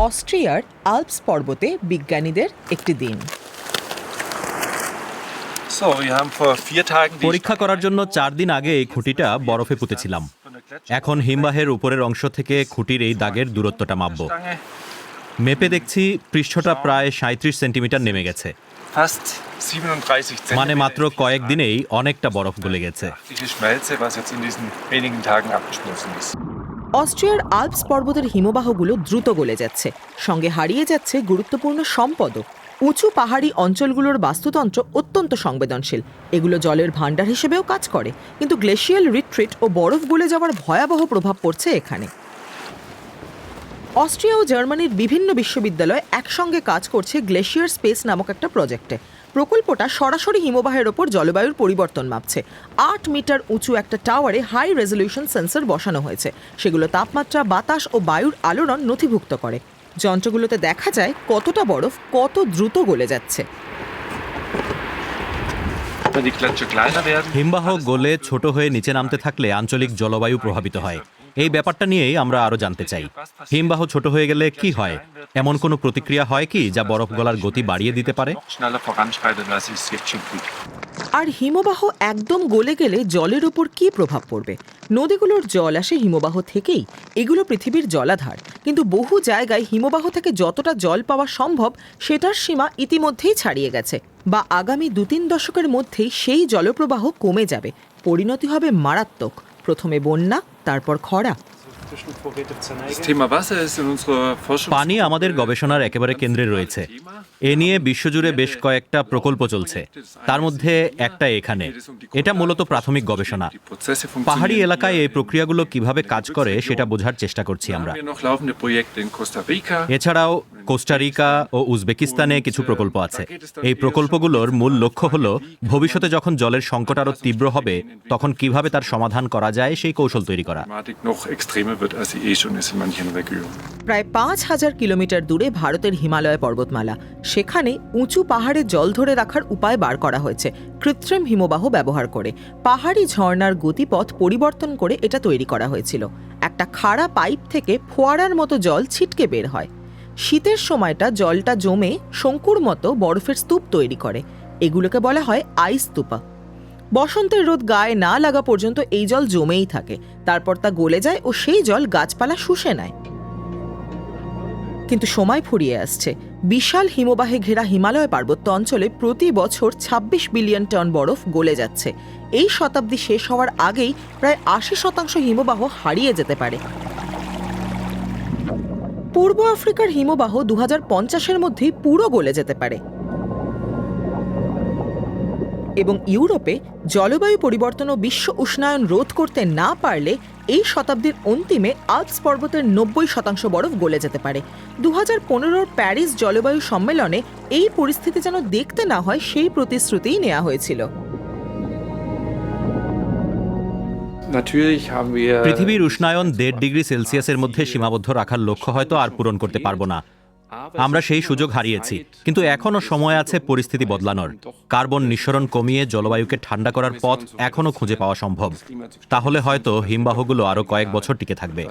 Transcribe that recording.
অস্ট্রিয়ার আল্পস পর্বতে বিজ্ঞানীদের একটি দিন। পরীক্ষা করার জন্য ৪ দিন আগে এই খুঁটিটা বরফে পুঁতেছিলাম। এখন হিমবাহের উপরের অংশ থেকে খুঁটির এই দাগের দূরত্বটা মাপব। মেপে দেখছি পৃষ্ঠটা প্রায় ৩৭ সেন্টিমিটার নেমে গেছে। মানে মাত্র কয়েক দিনেই অনেকটা বরফ গলে গেছে। অস্ট্রিয়ার আল্পস পর্বতের হিমবাহগুলো দ্রুত গলে যাচ্ছে, সঙ্গে হারিয়ে যাচ্ছে গুরুত্বপূর্ণ সম্পদও। উঁচু পাহাড়ি অঞ্চলগুলোর বাস্তুতন্ত্র অত্যন্ত সংবেদনশীল, এগুলো জলের ভাণ্ডার হিসেবেও কাজ করে, কিন্তু গ্লেশিয়াল রিট্রিট ও বরফ গলে যাওয়ার ভয়াবহ প্রভাব পড়ছে এখানে। অস্ট্রিয়া ও জার্মানির বিভিন্ন বিশ্ববিদ্যালয় একসঙ্গে কাজ করছে গ্লেশিয়ার স্পেস নামক একটা প্রজেক্টে। প্রকল্পটা সরাসরি হিমবাহের ওপর জলবায়ুর পরিবর্তন মাপছে। ৮ মিটার উঁচু একটা টাওয়ারে হাই রেজলিউশন সেন্সর বসানো হয়েছে, সেগুলো তাপমাত্রা, বাতাস ও বায়ুর আলোড়ন নথিভুক্ত করে। যন্ত্রগুলোতে দেখা যায় কতটা বরফ কত দ্রুত গলে যাচ্ছে। হিমবাহ গলে ছোট হয়ে নিচে নামতে থাকলে আঞ্চলিক জলবায়ু প্রভাবিত হয়। এই ব্যাপারটা নিয়েই আমরা আরো জানতে চাই। হিমবাহ ছোট হয়ে গেলে কি হয়? এমন কোনো প্রতিক্রিয়া হয় কি যা বরফ গলার গতি বাড়িয়ে দিতে পারে? আর হিমবাহ একদম গলে গেলে জলের উপর কি প্রভাব পড়বে? নদীগুলোর জল আসে হিমবাহ থেকেই, এগুলো পৃথিবীর জলাধার, কিন্তু বহু জায়গায় হিমবাহ থেকে যতটা জল পাওয়া সম্ভব সেটার সীমা ইতিমধ্যেই ছাড়িয়ে গেছে, বা আগামী ২-৩ দশকের মধ্যেই সেই জলপ্রবাহ কমে যাবে। পরিণতি হবে মারাত্মক, প্রথমে বন্যা, তারপর খরা। পানি আমাদের গবেষণার একেবারে কেন্দ্রে রয়েছে। এ নিয়ে বিশ্বজুড়ে বেশ কয়েকটা প্রকল্প চলছে, তার মধ্যে একটা এখানে। এটা মূলত প্রাথমিক গবেষণা। পাহাড়ি এলাকায় এই প্রক্রিয়াগুলো কিভাবে কাজ করে সেটা বোঝার চেষ্টা করছি আমরা। এছাড়াও কোস্টারিকা ও উজবেকিস্তানে কিছু প্রকল্প আছে। এই প্রকল্পগুলোর মূল লক্ষ্য হলো ভবিষ্যতে যখন জলের সংকট আরো তীব্র হবে তখন কিভাবে তার সমাধান করা যায় সেই কৌশল তৈরি করা। প্রায় ৫,০০০ কিলোমিটার দূরে ভারতের হিমালয় পর্বতমালা, সেখানে উঁচু পাহাড়ে জল ধরে রাখার উপায় বার করা হয়েছে কৃত্রিম হিমবাহ ব্যবহার করে। পাহাড়ি ঝর্ণার গতিপথ পরিবর্তন করে এটা তৈরি করা হয়েছিল। একটা খাড়া পাইপ থেকে ফোয়ারার মতো জল ছিটকে বের হয়। শীতের সময়টা জলটা জমে শঙ্কুর মতো বরফের স্তূপ তৈরি করে, এগুলোকে বলা হয় আইস স্তূপা। বসন্তের রোদ গায়ে না লাগা পর্যন্ত এই জল জমেই থাকে, তারপর তা গলে যায় ও সেই জল গাছপালা শুষে নেয়। কিন্তু সময় ফুরিয়ে আসছে। বিশাল হিমবাহে ঘেরা হিমালয় পার্বত্য অঞ্চলে প্রতি বছর ২৬ বিলিয়ন টন বরফ গলে যাচ্ছে। এই শতাব্দী শেষ হওয়ার আগেই প্রায় ৮০% হিমবাহ হারিয়ে যেতে পারে। পূর্ব আফ্রিকার হিমবাহ ২০৫০-এর মধ্যেই পুরো গলে যেতে পারে। এবং ইউরোপে জলবায়ু পরিবর্তন ও বিশ্ব উষ্ণায়ন রোধ করতে না পারলে এই শতাব্দীর অন্তিমে আল্পস পর্বতের ৯০% বরফ গলে যেতে পারে। ২০১৫-র প্যারিস জলবায়ু সম্মেলনে এই পরিস্থিতি যেন দেখতে না হয় সেই প্রতিশ্রুতিই নেওয়া হয়েছিল। পৃথিবীর উষ্ণায়ন ১.৫ ডিগ্রি সেলসিয়াসের মধ্যে সীমাবদ্ধ রাখার লক্ষ্য হয়তো আর পূরণ করতে পারবো না। আমরা সেই সুযোগ হারিয়েছি, কিন্তু এখনো সময় আছে পরিস্থিতি বদলানোর। কার্বন নিঃসরণ কমিয়ে জলবায়ুকে ঠান্ডা করার পথ এখনো খুঁজে পাওয়া সম্ভব। তাহলে হয়তো হিমবাহগুলো আরো কয়েক বছর টিকে থাকবে।